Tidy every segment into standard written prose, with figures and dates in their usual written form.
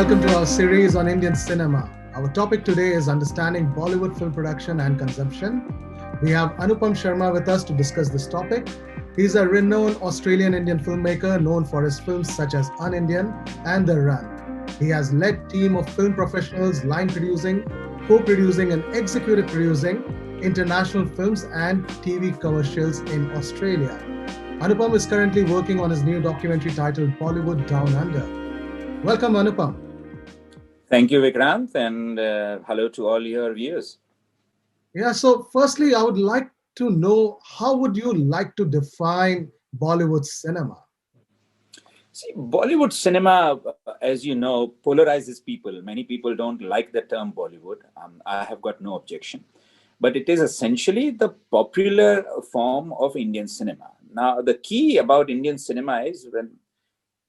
welcome to our series on Indian cinema. Our topic today is understanding Bollywood film production and consumption. We have Anupam Sharma with us to discuss this topic. He's a renowned Australian-Indian filmmaker known for his films such as Un-Indian and The Run. He has led team of film professionals line producing, co-producing and executive producing international films and TV commercials in Australia. Anupam is currently working on his new documentary titled Bollywood Down Under. Welcome, Anupam. Thank you, Vikrant, and hello to all your viewers. Yeah, so firstly, I would like to know, how would you like to define Bollywood cinema? See, Bollywood cinema, as you know, polarizes people. Many people don't like the term Bollywood. I have got no objection. But it is essentially the popular form of Indian cinema. Now, the key about Indian cinema is when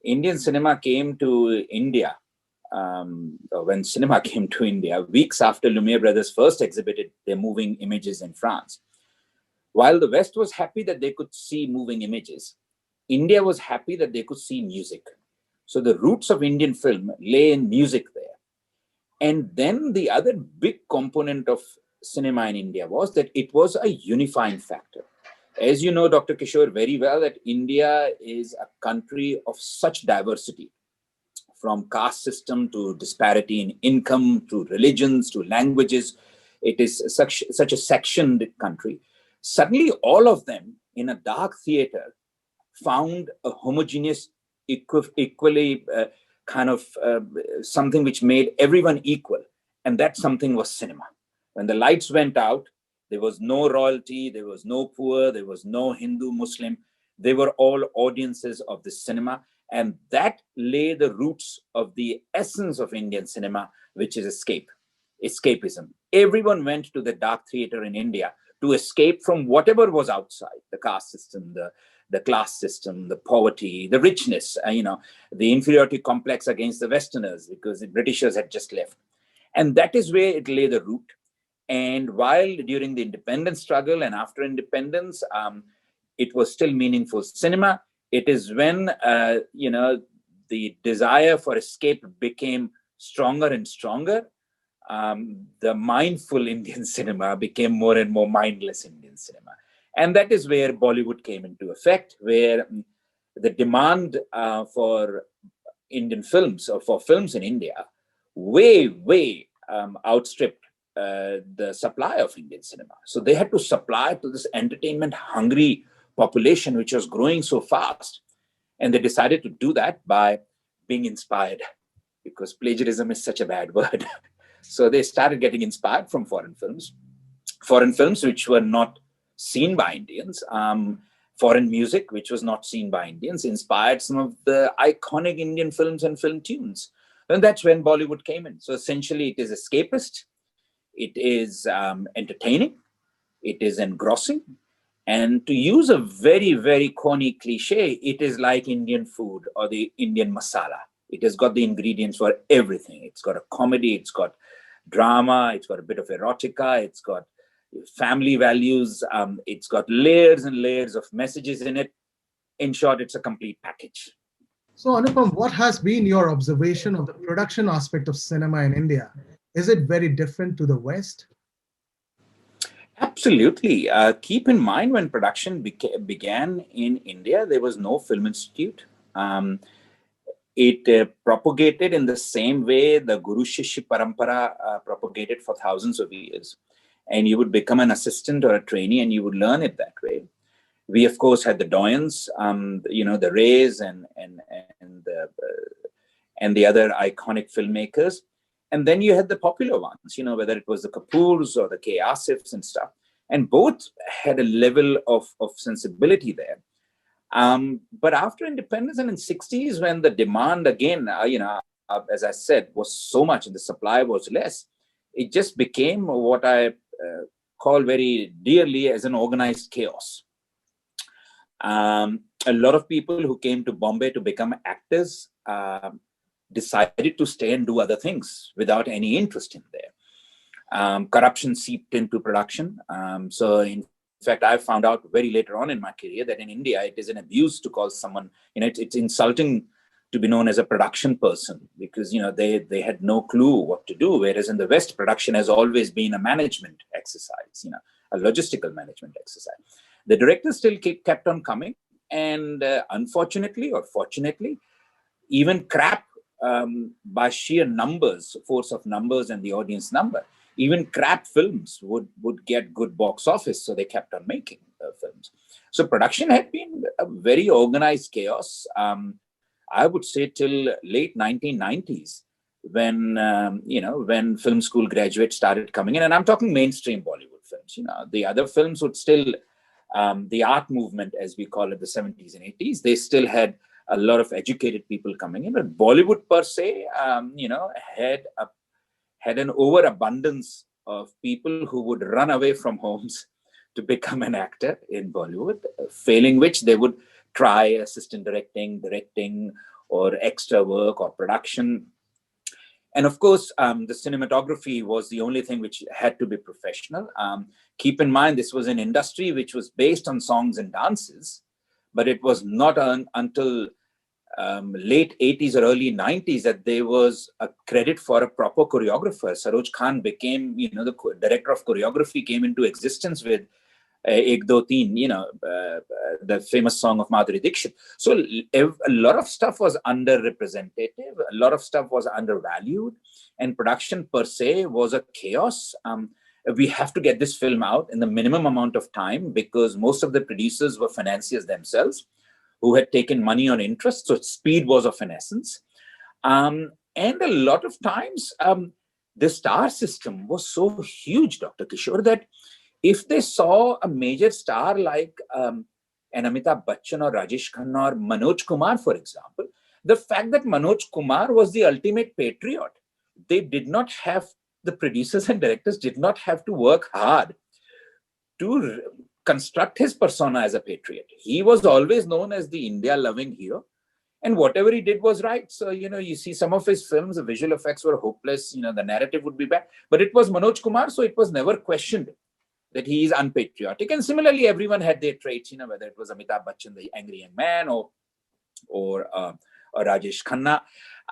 Indian cinema came to India, when cinema came to India, weeks after Lumiere brothers first exhibited their moving images in France. While the West was happy that they could see moving images, India was happy that they could see music. So the roots of Indian film lay in music there. And then the other big component of cinema in India was that it was a unifying factor. As you know, Dr. Kishore, very well, that India is a country of such diversity, from caste system to disparity in income, to religions, to languages. It is such a sectioned country. Suddenly, all of them in a dark theater found a homogeneous, equally something which made everyone equal. And that something was cinema. When the lights went out, there was no royalty, there was no poor, there was no Hindu, Muslim. They were all audiences of the cinema. And that lay the roots of the essence of Indian cinema, which is escapism. Everyone went to the dark theater in India to escape from whatever was outside, the caste system, the class system, the poverty, the richness, the inferiority complex against the Westerners, because the Britishers had just left. And that is where it lay the root. And while during the independence struggle and after independence, it was still meaningful cinema, it is when, the desire for escape became stronger and stronger. The mindful Indian cinema became more and more mindless Indian cinema. And that is where Bollywood came into effect, where the demand for Indian films, or for films in India, way outstripped the supply of Indian cinema. So they had to supply to this entertainment-hungry population, which was growing so fast. And they decided to do that by being inspired, because plagiarism is such a bad word. So they started getting inspired from foreign films which were not seen by Indians, foreign music which was not seen by Indians, inspired some of the iconic Indian films and film tunes. And that's when Bollywood came in. So essentially it is escapist, it is entertaining, it is engrossing. And to use a very, very corny cliche, it is like Indian food or the Indian masala. It has got the ingredients for everything. It's got a comedy, it's got drama, it's got a bit of erotica, it's got family values, it's got layers and layers of messages in it. In short, it's a complete package. So, Anupam, what has been your observation of the production aspect of cinema in India? Is it very different to the West? Absolutely. Keep in mind, when production began in India, there was no film institute. It propagated in the same way the Guru Shishya Parampara propagated for thousands of years. And you would become an assistant or a trainee and you would learn it that way. We, of course, had the doyens, the Rays and the other iconic filmmakers. And then you had the popular ones, whether it was the Kapoors or the K. Asifs and stuff. And both had a level of sensibility there. But after independence and in the 60s, when the demand again, as I said, was so much and the supply was less, it just became what I call very dearly as an organized chaos. A lot of people who came to Bombay to become actors decided to stay and do other things without any interest in there. Corruption seeped into production. So in fact, I found out very later on in my career that in India, it is an abuse to call someone, it's insulting to be known as a production person, because they had no clue what to do. Whereas in the West, production has always been a management exercise, a logistical management exercise. The directors still kept on coming, and unfortunately or fortunately, even crap, by sheer numbers, force of numbers and the audience number, even crap films would get good box office, so they kept on making films. So production had been a very organized chaos. I would say till late 1990s, when when film school graduates started coming in, and I'm talking mainstream Bollywood films. The other films would still, the art movement, as we call it, the 70s and 80s, they still had a lot of educated people coming in, but Bollywood per se, had an overabundance of people who would run away from homes to become an actor in Bollywood, failing which they would try assistant directing, or extra work or production. And of course, the cinematography was the only thing which had to be professional. Keep in mind, this was an industry which was based on songs and dances, but it was not until late 80s or early 90s that there was a credit for a proper choreographer. Saroj Khan became, the director of choreography, came into existence with Ek Do Teen, the famous song of Madhuri Dixit. So a lot of stuff was underrepresented, a lot of stuff was undervalued, and production per se was a chaos. We have to get this film out in the minimum amount of time, because most of the producers were financiers themselves who had taken money on interest. So speed was of an essence. And a lot of times, the star system was so huge, Dr. Kishore, that if they saw a major star like an Amitabh Bachchan or Rajesh Khanna or Manoj Kumar, for example, the fact that Manoj Kumar was the ultimate patriot, the producers and directors did not have to work hard to construct his persona as a patriot. He was always known as the India-loving hero, and whatever he did was right. So, you see some of his films, the visual effects were hopeless, the narrative would be bad, but it was Manoj Kumar, so it was never questioned that he is unpatriotic. And similarly, everyone had their traits, whether it was Amitabh Bachchan, the angry young man, or Rajesh Khanna,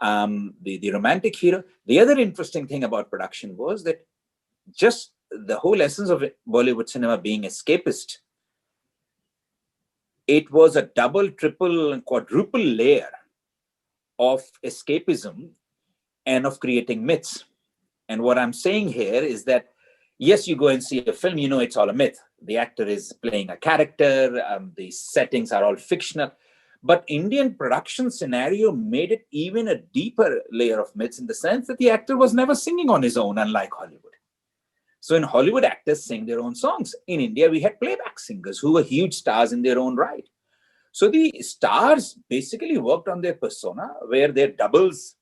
the romantic hero. The other interesting thing about production was that just the whole essence of Bollywood cinema being escapist, it was a double, triple, and quadruple layer of escapism and of creating myths. And what I'm saying here is that, yes, you go and see a film, it's all a myth. The actor is playing a character, the settings are all fictional. But Indian production scenario made it even a deeper layer of myths, in the sense that the actor was never singing on his own, unlike Hollywood. So in Hollywood, actors sing their own songs. In India, we had playback singers who were huge stars in their own right. So the stars basically worked on their persona, where their doubles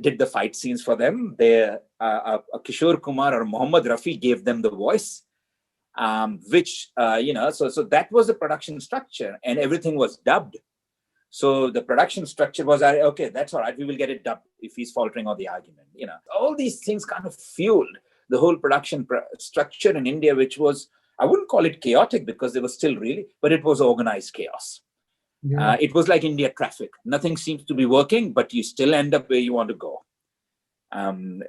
did the fight scenes for them. Kishore Kumar or Mohammad Rafi gave them the voice, so that was the production structure, and everything was dubbed. So the production structure was, okay, that's all right, we will get it dubbed if he's faltering on the argument. All these things kind of fueled the whole production structure in India, which was, I wouldn't call it chaotic, because they were still but it was organized chaos. Yeah. It was like India traffic. Nothing seems to be working, but you still end up where you want to go, kind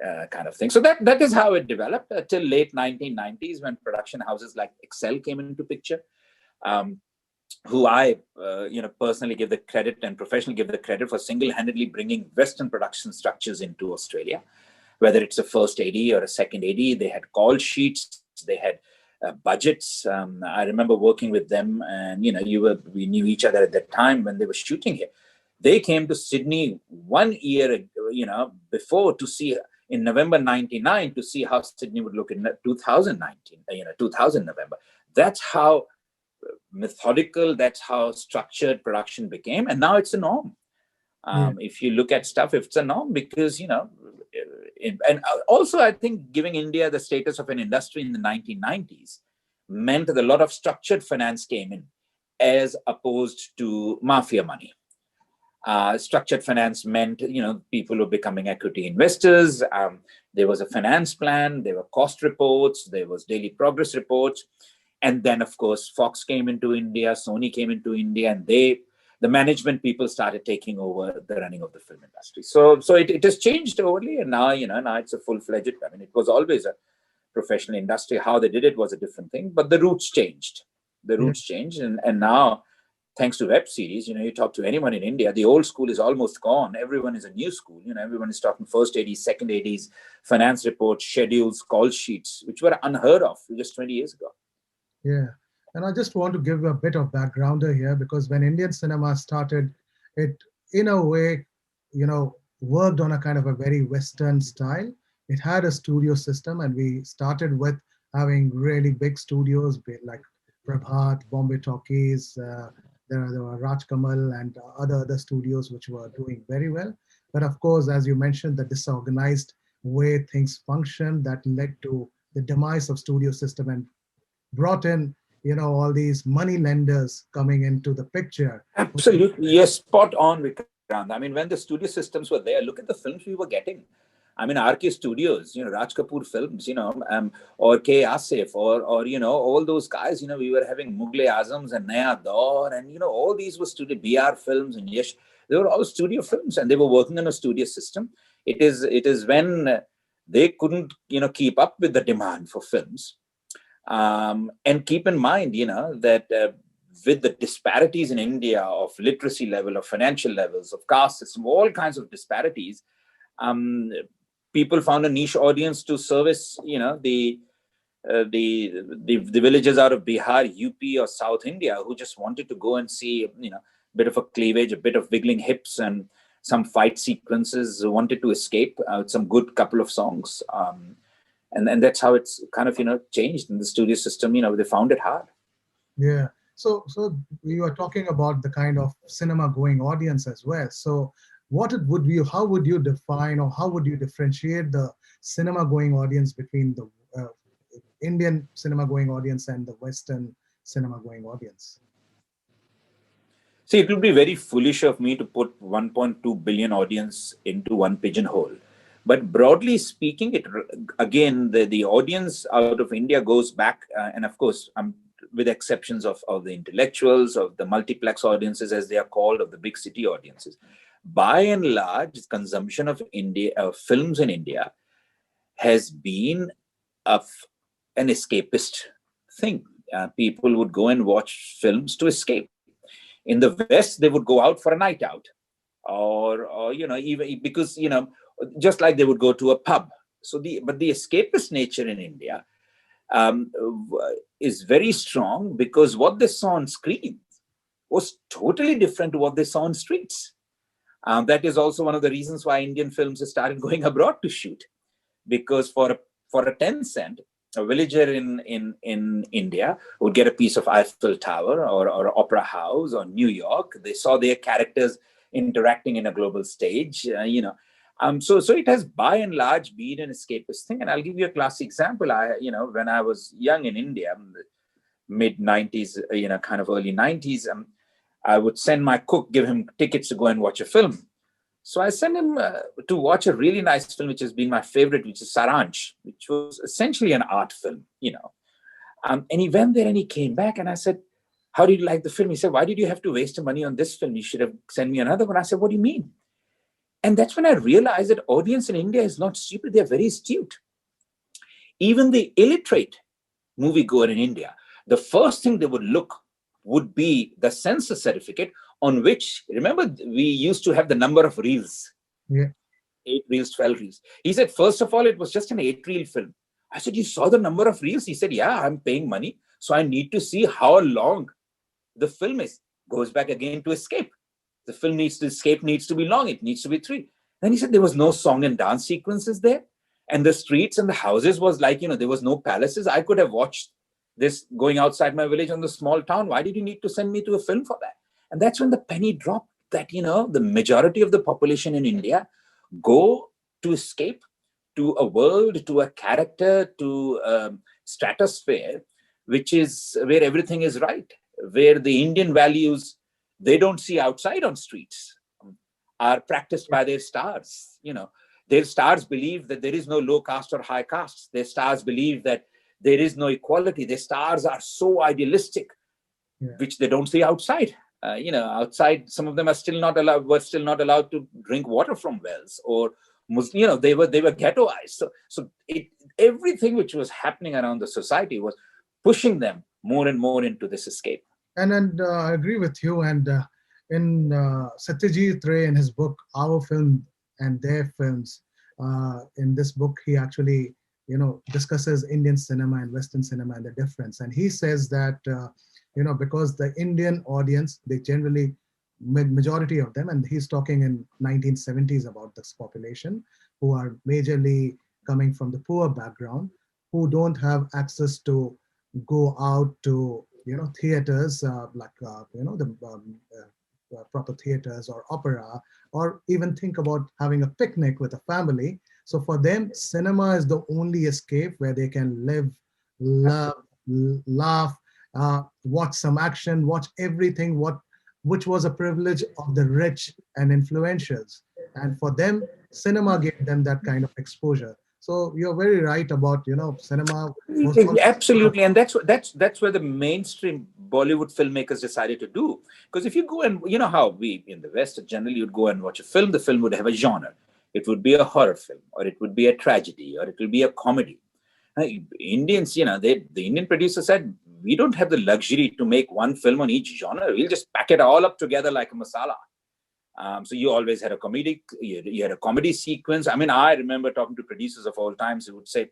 of thing. So that is how it developed till late 1990s, when production houses like Excel came into picture, who I personally give the credit, and professionally give the credit, for single-handedly bringing Western production structures into Australia. Whether it's a first AD or a second AD, they had call sheets, they had budgets. I remember working with them, and we knew each other at that time when they were shooting here. They came to Sydney 1 year, before, to see, in November 99, to see how Sydney would look in 2019, 2000 November. That's how methodical, that's how structured production became, and now it's a norm. If you look at stuff, it's a norm, because and also, I think giving India the status of an industry in the 1990s meant that a lot of structured finance came in, as opposed to mafia money. Structured finance meant, people were becoming equity investors. There was a finance plan, there were cost reports, there was daily progress reports. And then, of course, Fox came into India, Sony came into India, and they the management people started taking over the running of the film industry. So it has changed overly, and now, now it's a full-fledged. I mean, it was always a professional industry. How they did it was a different thing, but the roots changed. And now, thanks to web series, you talk to anyone in India, the old school is almost gone. Everyone is a new school. Everyone is talking first ADs, second ADs, finance reports, schedules, call sheets, which were unheard of just 20 years ago. Yeah. And I just want to give a bit of backgrounder here, because when Indian cinema started, it in a way, worked on a kind of a very Western style. It had a studio system, and we started with having really big studios like Prabhat, Bombay Talkies, there were Rajkamal and other studios which were doing very well. But of course, as you mentioned, the disorganized way things function, that led to the demise of studio system and brought in, all these money lenders coming into the picture. Absolutely. Yes, spot on, Vikrant. I mean, when the studio systems were there, look at the films we were getting. I mean, RK Studios, Raj Kapoor Films, or K. Asif, or all those guys, we were having Mughal Azams and Naya Daur, and, all these were studio, BR Films and Yash. They were all studio films, and they were working on a studio system. It is when they couldn't, keep up with the demand for films. And keep in mind, that with the disparities in India of literacy level, of financial levels, of caste system, all kinds of disparities, people found a niche audience to service, the villages out of Bihar, UP, or South India, who just wanted to go and see, a bit of a cleavage, a bit of wiggling hips, and some fight sequences, wanted to escape some good couple of songs. And that's how it's kind of, changed in the studio system. They found it hard. Yeah. So we were talking about the kind of cinema going audience as well. So how would you define, or how would you differentiate the cinema going audience between the Indian cinema going audience and the Western cinema going audience? See, it would be very foolish of me to put 1.2 billion audience into one pigeonhole. But broadly speaking, the audience out of India goes back, and of course, with exceptions of the intellectuals, of the multiplex audiences, as they are called, of the big city audiences. By and large, consumption of films in India has been an escapist thing. People would go and watch films to escape. In the West, they would go out for a night out, or even because just like they would go to a pub. But the escapist nature in India is very strong, because what they saw on screens was totally different to what they saw on streets. That is also one of the reasons why Indian films have started going abroad to shoot, because for a 10 cent, a villager in India would get a piece of Eiffel Tower or Opera House or New York. They saw their characters interacting in a global stage, So it has by and large been an escapist thing. And I'll give you a classic example. When I was young in India, mid 90s, kind of early 90s, I would send my cook, give him tickets to go and watch a film. So I sent him to watch a really nice film, which has been my favorite, which is Saransh, which was essentially an art film, And he went there and he came back, and I said, "How did you like the film?" He said, "Why did you have to waste your money on this film? You should have sent me another one." I said, "What do you mean?" And that's when I realized that audience in India is not stupid. They're very astute. Even the illiterate moviegoer in India, the first thing they would be the census certificate, on which, remember, we used to have the number of reels. Yeah. 8 reels, 12 reels. He said, first of all, it was just an 8-reel film. I said, "You saw the number of reels?" He said, "Yeah, I'm paying money, so I need to see how long the film is." Goes back again to escape. The film needs to be long. It needs to be 3. Then he said there was no song and dance sequences there. And the streets and the houses was like, there was no palaces. I could have watched this going outside my village on the small town. Why did you need to send me to a film for that? And that's when the penny dropped that, the majority of the population in India go to escape to a world, to a character, to a stratosphere, which is where everything is right, where the Indian values they don't see outside on streets are practiced by their stars. Their stars believe that there is no low caste or high caste. Their stars believe that there is no equality. Their stars are so idealistic, which they don't see outside. Outside, some of them were still not allowed to drink water from wells, or they were ghettoized. So everything which was happening around the society was pushing them more and more into this escape. And I agree with you. And in Satyajit Ray, in his book Our Film and Their Films, in this book he actually discusses Indian cinema and Western cinema and the difference. And he says that because the Indian audience, they generally, majority of them, and he's talking in 1970s about this population, who are majorly coming from the poor background, who don't have access to go out to theaters, the proper theaters or opera, or even think about having a picnic with a family. So for them, cinema is the only escape where they can live, love, laugh, watch some action, watch everything which was a privilege of the rich and influentials. And for them, cinema gave them that kind of exposure. So you're very right about cinema was absolutely, and that's where the mainstream Bollywood filmmakers decided to do. Because if you go and how we in the West generally would go and watch a film, the film would have a genre. It would be a horror film, or it would be a tragedy, or it will be a comedy. Indians, the Indian producer said, we don't have the luxury to make one film on each genre. We'll just pack it all up together like a masala. So you always had a comedy, you had a comedy sequence. I mean, I remember talking to producers of all times who would say,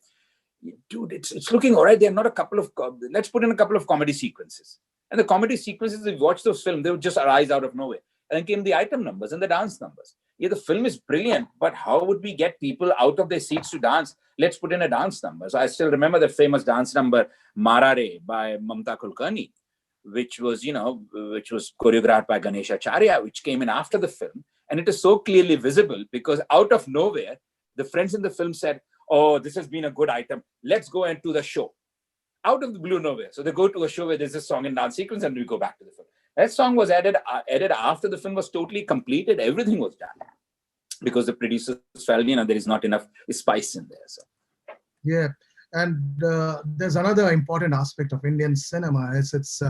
dude, it's looking all right. There are not a couple of, let's put in a couple of comedy sequences. And the comedy sequences, if you watch those films, they would just arise out of nowhere. And then came the item numbers and the dance numbers. Yeah, the film is brilliant, but how would we get people out of their seats to dance? Let's put in a dance number. So I still remember the famous dance number, Marare by Mamta Kulkarni, which was choreographed by Ganesh Acharya, which came in after the film. And it is so clearly visible because out of nowhere, the friends in the film said, oh, this has been a good item. Let's go and do the show. Out of the blue nowhere. So they go to a show where there's a song and dance sequence, and we go back to the film. That song was added after the film was totally completed. Everything was done because the producers felt, there is not enough spice in there. So. Yeah. And there's another important aspect of Indian cinema is its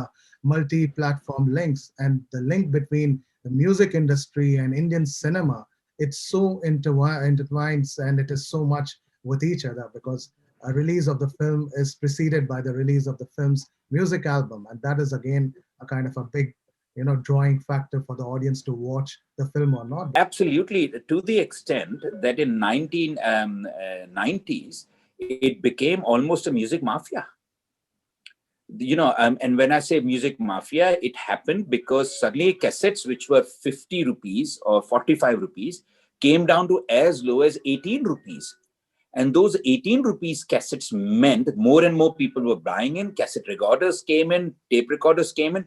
multi-platform links, and the link between the music industry and Indian cinema. It's so intertwines, and it is so much with each other because a release of the film is preceded by the release of the film's music album, and that is again a kind of a big drawing factor for the audience to watch the film or not. Absolutely, to the extent that in 1990s it became almost a music mafia. And when I say music mafia, it happened because suddenly cassettes which were 50 rupees or 45 rupees came down to as low as 18 rupees. And those 18 rupees cassettes meant more and more people were buying in. Cassette recorders came in, tape recorders came in,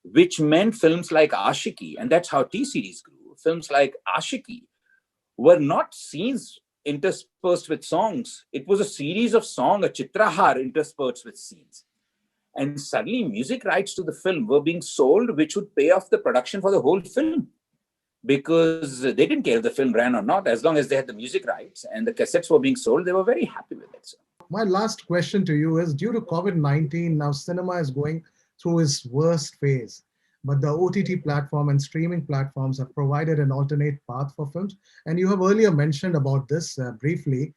which meant films like Ashiki, and that's how T-series grew. Films like Ashiki were not scenes interspersed with songs. It was a series of songs, a chitrahar interspersed with scenes. And suddenly music rights to the film were being sold, which would pay off the production for the whole film. Because they didn't care if the film ran or not, as long as they had the music rights and the cassettes were being sold, they were very happy with it. So. My last question to you is, due to COVID-19, now cinema is going through its worst phase, but the OTT platform and streaming platforms have provided an alternate path for films. And you have earlier mentioned about this briefly.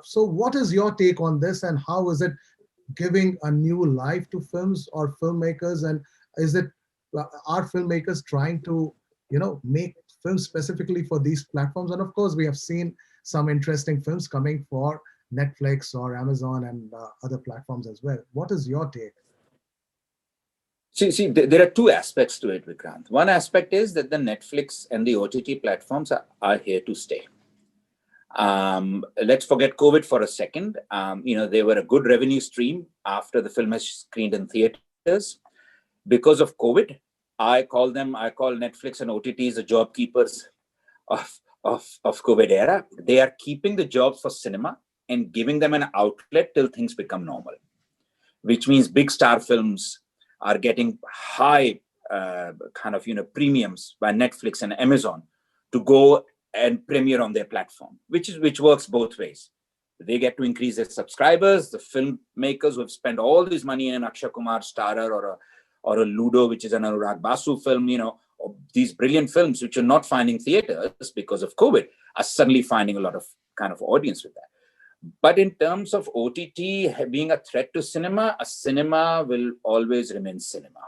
So what is your take on this, and how is it giving a new life to films or filmmakers? And are filmmakers trying to make films specifically for these platforms? And of course, we have seen some interesting films coming for Netflix or Amazon and other platforms as well. What is your take? See, there are two aspects to it, Vikrant. One aspect is that the Netflix and the OTT platforms are here to stay. Let's forget COVID for a second. They were a good revenue stream after the film has screened in theaters. Because of COVID, I call Netflix and OTTs the job keepers of COVID era. They are keeping the jobs for cinema and giving them an outlet till things become normal, which means big star films are getting high premiums by Netflix and Amazon to go and premiere on their platform, which works both ways. They get to increase their subscribers. The filmmakers who have spent all this money in an Akshay Kumar starrer or a Ludo, which is an Anurag Basu film, these brilliant films which are not finding theaters because of COVID are suddenly finding a lot of kind of audience with that. But in terms of OTT being a threat to cinema, a cinema will always remain cinema.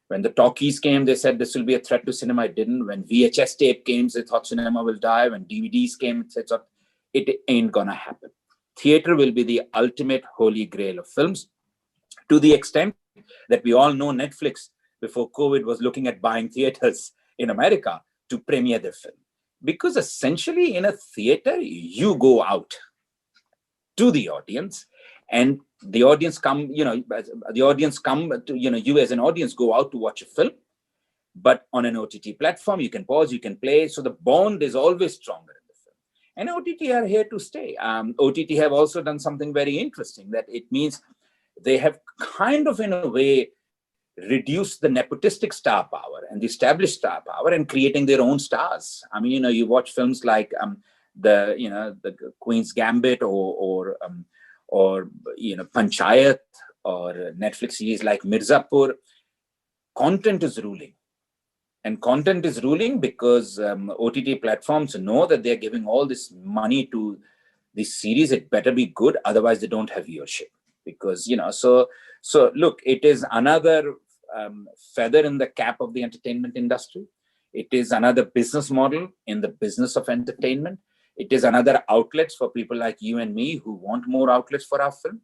When the talkies came, they said this will be a threat to cinema. It didn't. When VHS tape came, they thought cinema will die. When DVDs came, they thought it ain't gonna happen. Theater will be the ultimate holy grail of films, to the extent that we all know Netflix before COVID was looking at buying theaters in America to premiere their film. Because essentially in a theater, you go out to the audience, and the audience come, you as an audience go out to watch a film. But on an OTT platform, you can pause, you can play. So the bond is always stronger in the film. And OTT are here to stay. OTT have also done something very interesting, that it means they have kind of, in a way, reduced the nepotistic star power and the established star power, and creating their own stars. I mean, you watch films like the Queen's Gambit or Panchayat, or Netflix series like Mirzapur. Content is ruling. And content is ruling because OTT platforms know that they're giving all this money to this series. It better be good, otherwise they don't have viewership. Because, so look, it is another feather in the cap of the entertainment industry. It is another business model in the business of entertainment. It is another outlet for people like you and me who want more outlets for our film.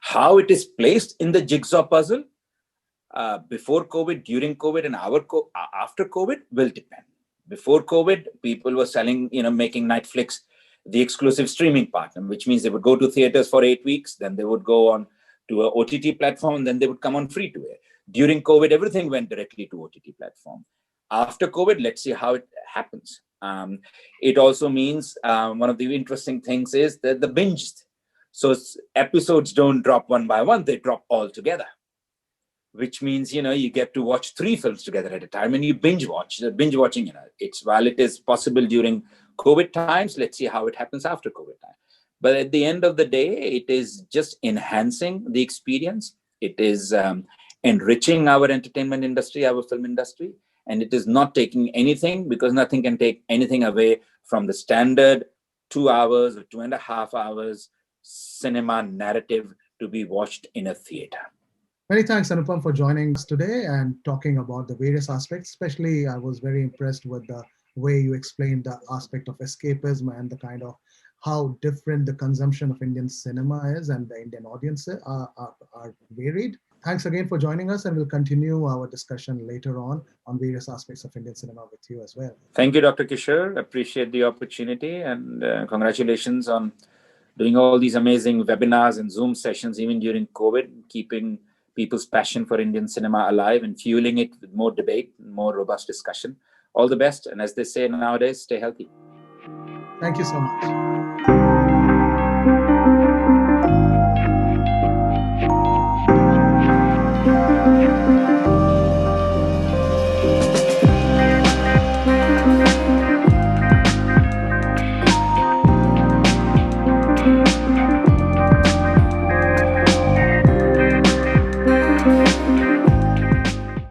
How it is placed in the jigsaw puzzle before COVID, during COVID, and after COVID will depend. Before COVID, people were selling, making Netflix the exclusive streaming partner, which means they would go to theaters for 8 weeks, then they would go on to an OTT platform, and then they would come on free to air. During COVID, everything went directly to OTT platform. After COVID, let's see how it happens. It also means one of the interesting things is that the binged. So episodes don't drop one by one, they drop all together, which means, you get to watch 3 films together at a time, and you binge watch. Binge watching, while it is possible during COVID times, let's see how it happens after COVID time. But at the end of the day, it is just enhancing the experience. It is enriching our entertainment industry, our film industry, and it is not taking anything, because nothing can take anything away from the standard 2 hours or 2.5 hours cinema narrative to be watched in a theater. Many thanks, Anupam, for joining us today and talking about the various aspects. Especially, I was very impressed with the way you explained the aspect of escapism and the kind of how different the consumption of Indian cinema is, and the Indian audiences are varied. Thanks again for joining us, and we'll continue our discussion later on various aspects of Indian cinema with you as well. Thank you, Dr. Kishore. Appreciate the opportunity, and congratulations on doing all these amazing webinars and Zoom sessions, even during COVID, keeping people's passion for Indian cinema alive and fueling it with more debate, more robust discussion. All the best. And as they say nowadays, stay healthy. Thank you so much.